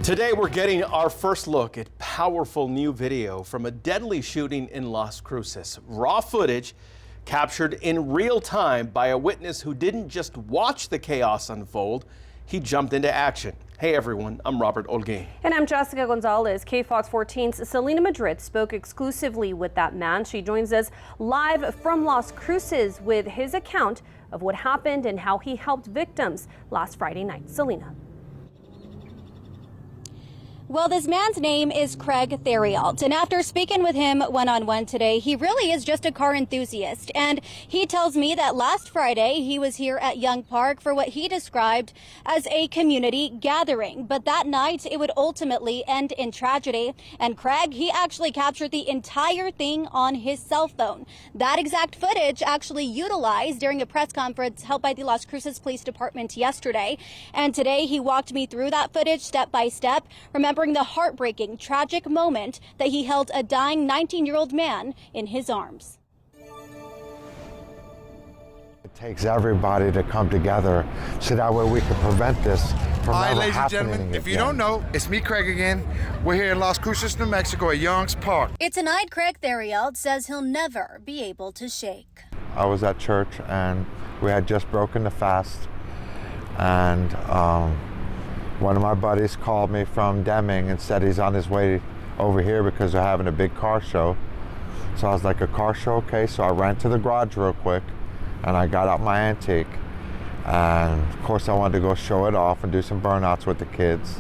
Today we're getting our first look at powerful new video from a deadly shooting in Las Cruces. Raw footage captured in real time by a witness who didn't just watch the chaos unfold, he jumped into action. Hey everyone, I'm Robert Olguin. And I'm Jessica Gonzalez. KFOX 14's Salina Madrid spoke exclusively with that man. She joins us live from Las Cruces with his account of what happened and how he helped victims last Friday night. Salina. Well, this man's name is Craig Theriault, and after speaking with him one-on-one today, he really is just a car enthusiast. And he tells me that last Friday he was here at Young Park for what he described as a community gathering. But that night it would ultimately end in tragedy. And Craig, he actually captured the entire thing on his cell phone. That exact footage actually utilized during a press conference held by the Las Cruces Police Department yesterday. And today he walked me through that footage step by step. Remember, the heartbreaking, tragic moment that he held a dying 19-year-old man in his arms. It takes everybody to come together so that way we can prevent this from All right, ever ladies and happening gentlemen, if you again. don't know, it's me, Craig, again. We're here in Las Cruces, New Mexico at Young's Park. It's a night Craig Theriault says he'll never be able to shake. I was at church and we had just broken the fast, and one of my buddies called me from Deming and said he's on his way over here because they're having a big car show. So I was like, a car show? Okay. So I ran to the garage real quick and I got out my antique. And of course I wanted to go show it off and do some burnouts with the kids.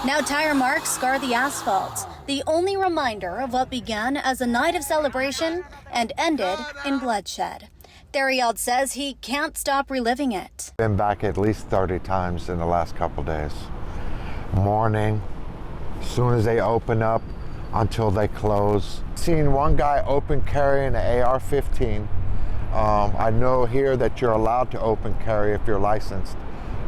Now tire marks scar the asphalt, the only reminder of what began as a night of celebration and ended in bloodshed. Theriault says he can't stop reliving it. Been back at least 30 times in the last couple days. Morning, as soon as they open up until they close. Seen one guy open carrying an AR-15. I know here that you're allowed to open carry if you're licensed.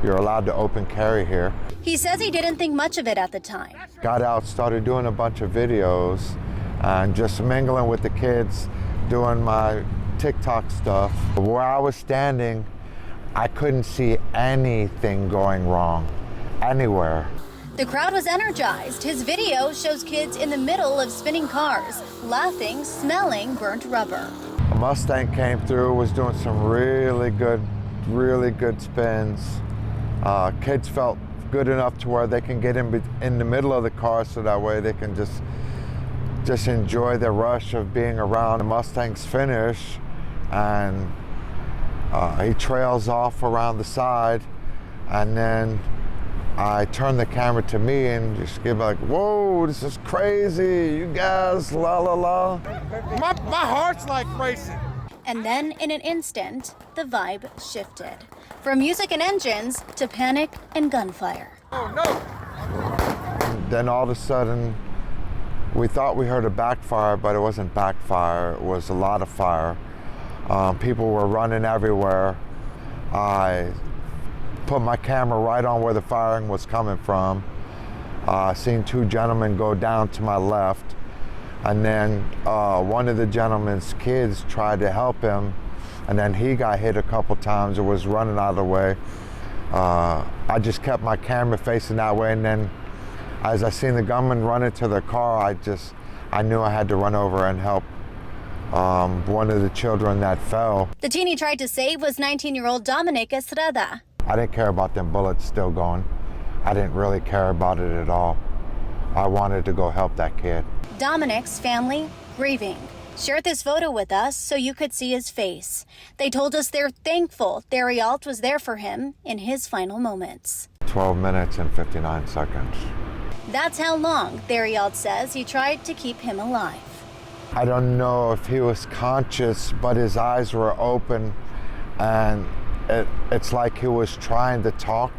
You're allowed to open carry here. He says he didn't think much of it at the time. Got out, started doing a bunch of videos and just mingling with the kids, doing my TikTok stuff. Where I was standing, I couldn't see anything going wrong, anywhere. The crowd was energized. His video shows kids in the middle of spinning cars, laughing, smelling burnt rubber. A Mustang came through, was doing some really good spins. Kids felt good enough to where they can get in the middle of the car so that way they can just enjoy the rush of being around the Mustang's finish. And he trails off around the side, and then I turn the camera to me and just give like, whoa, this is crazy, you guys, la la la. My heart's like racing. And then in an instant, the vibe shifted. From music and engines to panic and gunfire. Oh no! Then all of a sudden, we thought we heard a backfire, but it wasn't backfire, it was a lot of fire. People were running everywhere. I put my camera right on where the firing was coming from. Seen two gentlemen go down to my left, and then one of the gentleman's kids tried to help him, and then he got hit a couple times and was running out of the way. I just kept my camera facing that way, and then as I seen the gunman run into the car, I knew I had to run over and help one of the children that fell. The teen he tried to save was 19-year-old Dominic Estrada. I didn't care about them bullets still going. I didn't really care about it at all. I wanted to go help that kid. Dominic's family, grieving, shared this photo with us so you could see his face. They told us they're thankful Theriault was there for him in his final moments. 12 minutes and 59 seconds. That's how long Theriault says he tried to keep him alive. I don't know if he was conscious, but his eyes were open, and it's like he was trying to talk,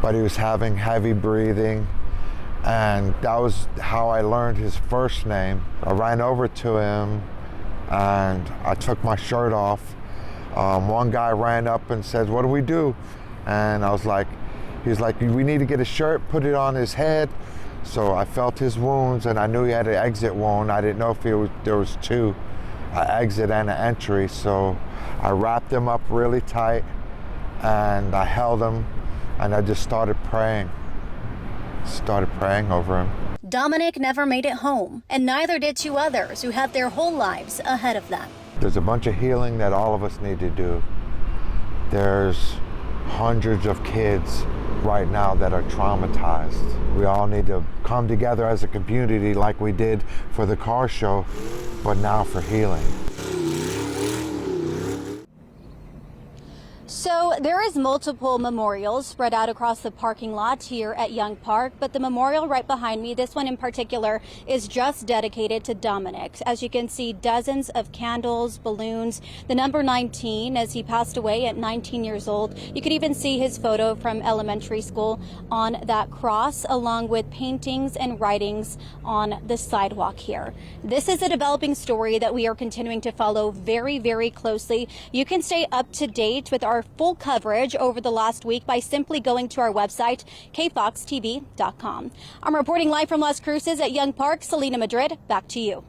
but he was having heavy breathing, and that was how I learned his first name. I ran over to him and I took my shirt off. One guy ran up and said, "What do we do?" And I was like, he was like, "We need to get a shirt, put it on his head." So I felt his wounds, and I knew he had an exit wound. I didn't know if there was two, an exit and an entry. So I wrapped him up really tight, and I held him, and I just started praying. started praying over him. Dominic never made it home, and neither did two others who had their whole lives ahead of them. There's a bunch of healing that all of us need to do. There's hundreds of kids right now that are traumatized. We all need to come together as a community like we did for the car show, but now for healing. So there is multiple memorials spread out across the parking lot here at Young Park, but the memorial right behind me, this one in particular, is just dedicated to Dominic. As you can see, dozens of candles, balloons, the number 19 as he passed away at 19 years old. You could even see his photo from elementary school on that cross, along with paintings and writings on the sidewalk here. This is a developing story that we are continuing to follow very, very closely. You can stay up to date with our full coverage over the last week by simply going to our website, kfoxtv.com. I'm reporting live from Las Cruces at Young Park. Salina, Madrid, back to you.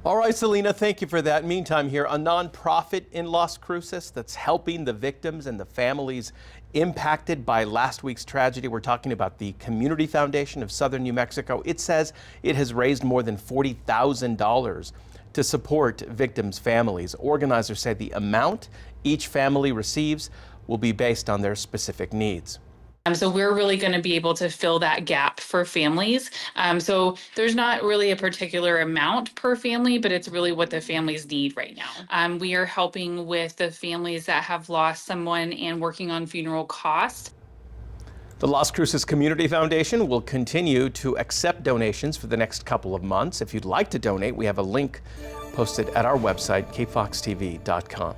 All right, Salina, thank you for that. Meantime, here, a nonprofit in Las Cruces that's helping the victims and the families impacted by last week's tragedy. We're talking about the Community Foundation of Southern New Mexico. It says it has raised more than $40,000 to support victims' families. Organizers say the amount each family receives will be based on their specific needs. So we're really going to be able to fill that gap for families. So there's not really a particular amount per family, but it's really what the families need right now. We are helping with the families that have lost someone and working on funeral costs. The Las Cruces Community Foundation will continue to accept donations for the next couple of months. If you'd like to donate, we have a link posted at our website, kfoxtv.com.